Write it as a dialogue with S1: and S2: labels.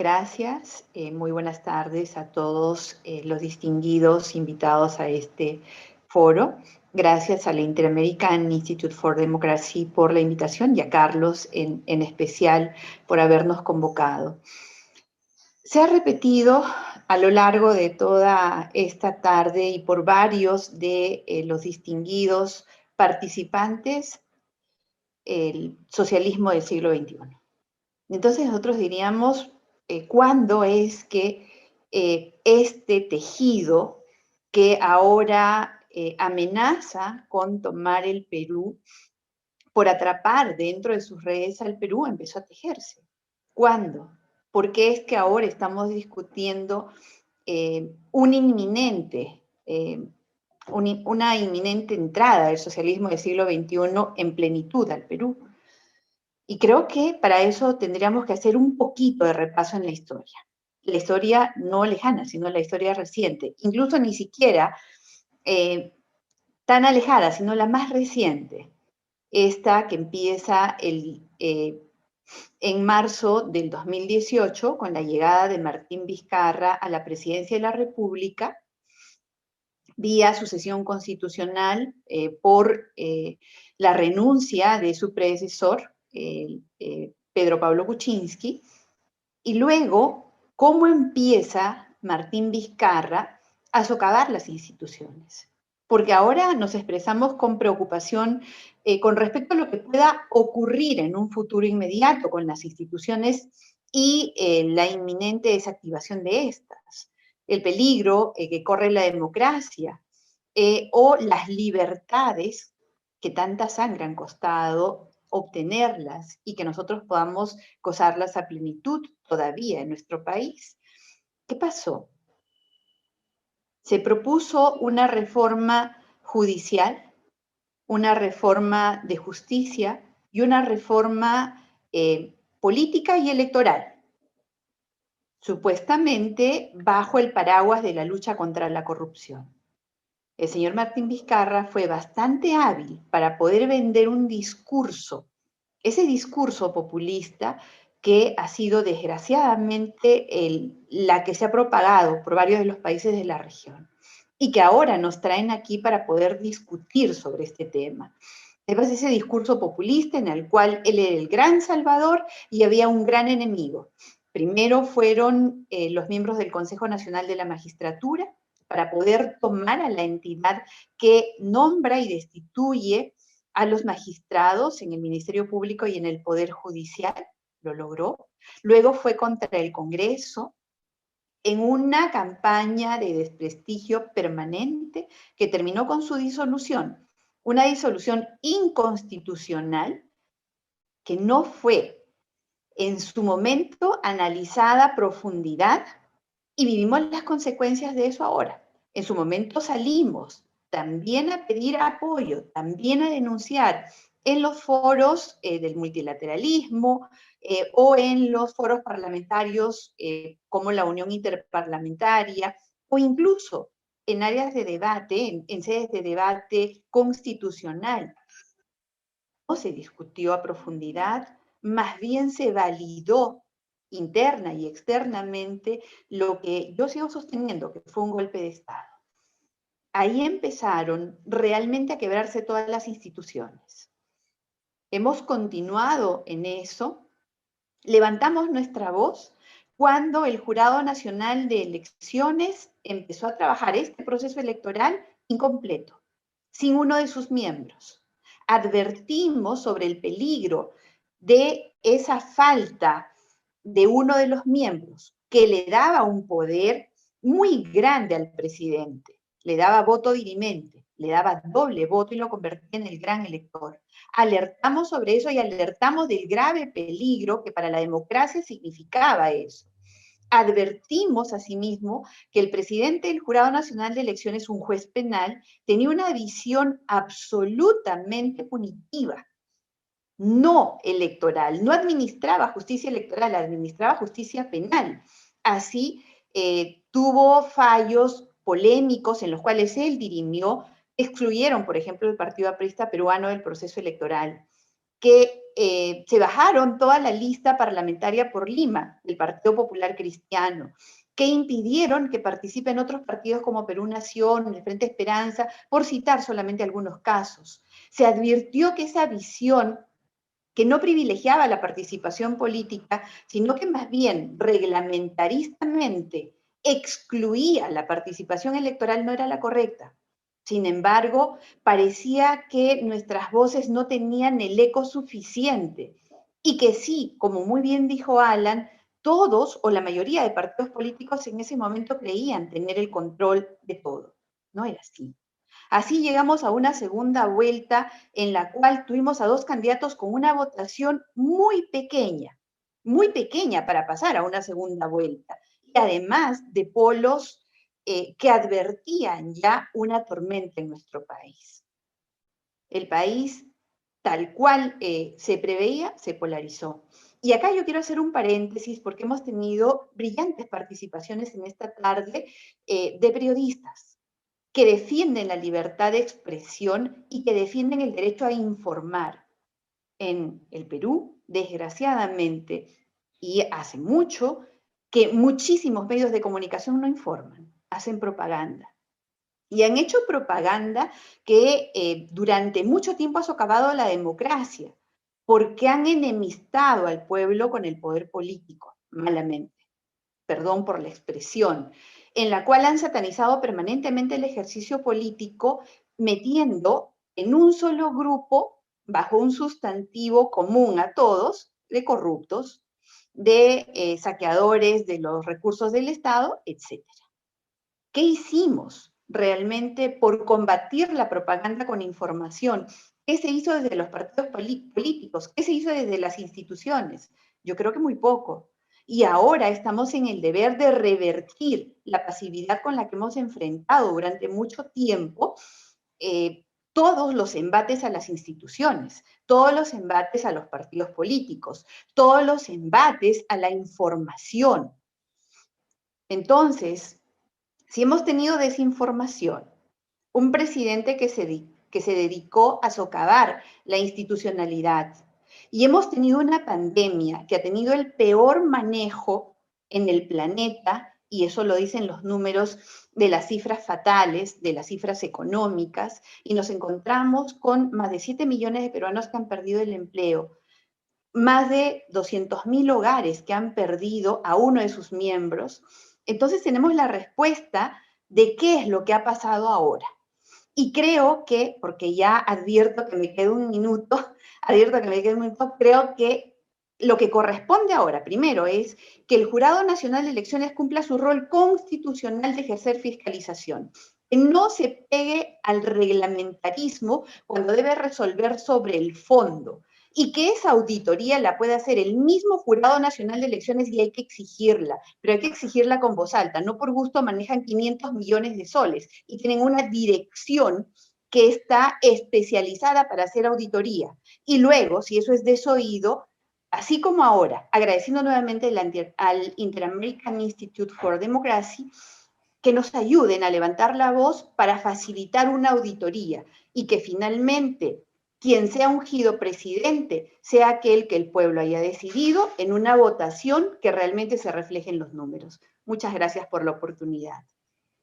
S1: Gracias. Muy buenas tardes a todos los distinguidos invitados a este foro. Gracias a la Inter-American Institute for Democracy por la invitación y a Carlos en especial por habernos convocado. Se ha repetido a lo largo de toda esta tarde y por varios de los distinguidos participantes el socialismo del siglo XXI. Entonces nosotros diríamos, ¿cuándo es que este tejido que ahora amenaza con tomar el Perú, por atrapar dentro de sus redes al Perú, empezó a tejerse? ¿Cuándo? ¿Por qué es que ahora estamos discutiendo una inminente entrada del socialismo del siglo XXI en plenitud al Perú? Y creo que para eso tendríamos que hacer un poquito de repaso en la historia no lejana, sino la historia reciente, incluso ni siquiera tan alejada, sino la más reciente, esta que empieza en marzo del 2018 con la llegada de Martín Vizcarra a la presidencia de la República, vía sucesión constitucional por la renuncia de su predecesor, Pedro Pablo Kuczynski, y luego cómo empieza Martín Vizcarra a socavar las instituciones. Porque ahora nos expresamos con preocupación con respecto a lo que pueda ocurrir en un futuro inmediato con las instituciones y la inminente desactivación de estas, el peligro que corre la democracia o las libertades que tanta sangre han costado obtenerlas y que nosotros podamos gozarlas a plenitud todavía en nuestro país. ¿Qué pasó? Se propuso una reforma judicial, una reforma de justicia y una reforma política y electoral, supuestamente bajo el paraguas de la lucha contra la corrupción. El señor Martín Vizcarra fue bastante hábil para poder vender un discurso, ese discurso populista que ha sido desgraciadamente la que se ha propagado por varios de los países de la región y que ahora nos traen aquí para poder discutir sobre este tema. Además, ese discurso populista en el cual él era el gran salvador y había un gran enemigo. Primero fueron los miembros del Consejo Nacional de la Magistratura, para poder tomar a la entidad que nombra y destituye a los magistrados en el Ministerio Público y en el Poder Judicial, lo logró. Luego fue contra el Congreso, en una campaña de desprestigio permanente que terminó con su disolución, una disolución inconstitucional que no fue en su momento analizada a profundidad y vivimos las consecuencias de eso ahora. En su momento salimos también a pedir apoyo, también a denunciar en los foros del multilateralismo o en los foros parlamentarios como la Unión Interparlamentaria o incluso en áreas de debate, en sedes de debate constitucional. No se discutió a profundidad, más bien se validó interna y externamente lo que yo sigo sosteniendo que fue un golpe de Estado. Ahí empezaron realmente a quebrarse todas las instituciones. Hemos continuado en eso, levantamos nuestra voz cuando el Jurado Nacional de Elecciones empezó a trabajar este proceso electoral incompleto, sin uno de sus miembros. Advertimos sobre el peligro de esa falta de uno de los miembros que le daba un poder muy grande al presidente, le daba voto dirimente, le daba doble voto y lo convertía en el gran elector. Alertamos sobre eso y alertamos del grave peligro que para la democracia significaba eso. Advertimos asimismo que el presidente del Jurado Nacional de Elecciones, un juez penal, tenía una visión absolutamente punitiva, no electoral, no administraba justicia electoral, administraba justicia penal. Así tuvo fallos polémicos en los cuales él dirimió, excluyeron, por ejemplo, el Partido Aprista Peruano del proceso electoral. que se bajaron toda la lista parlamentaria por Lima, del Partido Popular Cristiano, que impidieron que participen otros partidos como Perú Nación, el Frente Esperanza, por citar solamente algunos casos. Se advirtió que esa visión que no privilegiaba la participación política, sino que más bien reglamentaristamente excluía la participación electoral, no era la correcta. Sin embargo, parecía que nuestras voces no tenían el eco suficiente y que sí, como muy bien dijo Alan, todos o la mayoría de partidos políticos en ese momento creían tener el control de todo. No era así. Así llegamos a una segunda vuelta en la cual tuvimos a dos candidatos con una votación muy pequeña para pasar a una segunda vuelta, y además de polos que advertían ya una tormenta en nuestro país. El país, tal cual se preveía, se polarizó. Y acá yo quiero hacer un paréntesis porque hemos tenido brillantes participaciones en esta tarde de periodistas que defienden la libertad de expresión y que defienden el derecho a informar. En el Perú, desgraciadamente, y hace mucho, que muchísimos medios de comunicación no informan, hacen propaganda. Y han hecho propaganda que durante mucho tiempo ha socavado la democracia, porque han enemistado al pueblo con el poder político, malamente. Perdón por la expresión, en la cual han satanizado permanentemente el ejercicio político, metiendo en un solo grupo, bajo un sustantivo común a todos, de corruptos, de saqueadores de los recursos del Estado, etc. ¿Qué hicimos realmente por combatir la propaganda con información? ¿Qué se hizo desde los partidos políticos? ¿Qué se hizo desde las instituciones? Yo creo que muy poco. Y ahora estamos en el deber de revertir la pasividad con la que hemos enfrentado durante mucho tiempo todos los embates a las instituciones, todos los embates a los partidos políticos, todos los embates a la información. Entonces, si hemos tenido desinformación, un presidente que se dedicó a socavar la institucionalidad, y hemos tenido una pandemia que ha tenido el peor manejo en el planeta, y eso lo dicen los números de las cifras fatales, de las cifras económicas, y nos encontramos con más de 7 millones de peruanos que han perdido el empleo, más de 200.000 hogares que han perdido a uno de sus miembros. Entonces tenemos la respuesta de qué es lo que ha pasado ahora. Y creo que, porque ya advierto que me queda un minuto, creo que lo que corresponde ahora, primero, es que el Jurado Nacional de Elecciones cumpla su rol constitucional de ejercer fiscalización. Que no se pegue al reglamentarismo cuando debe resolver sobre el fondo. Y que esa auditoría la pueda hacer el mismo Jurado Nacional de Elecciones y hay que exigirla, pero hay que exigirla con voz alta. No por gusto manejan 500 millones de soles y tienen una dirección que está especializada para hacer auditoría. Y luego, si eso es desoído, así como ahora, agradeciendo nuevamente al Inter-American Institute for Democracy, que nos ayuden a levantar la voz para facilitar una auditoría y que finalmente quien sea ungido presidente sea aquel que el pueblo haya decidido en una votación que realmente se refleje en los números. Muchas gracias por la oportunidad.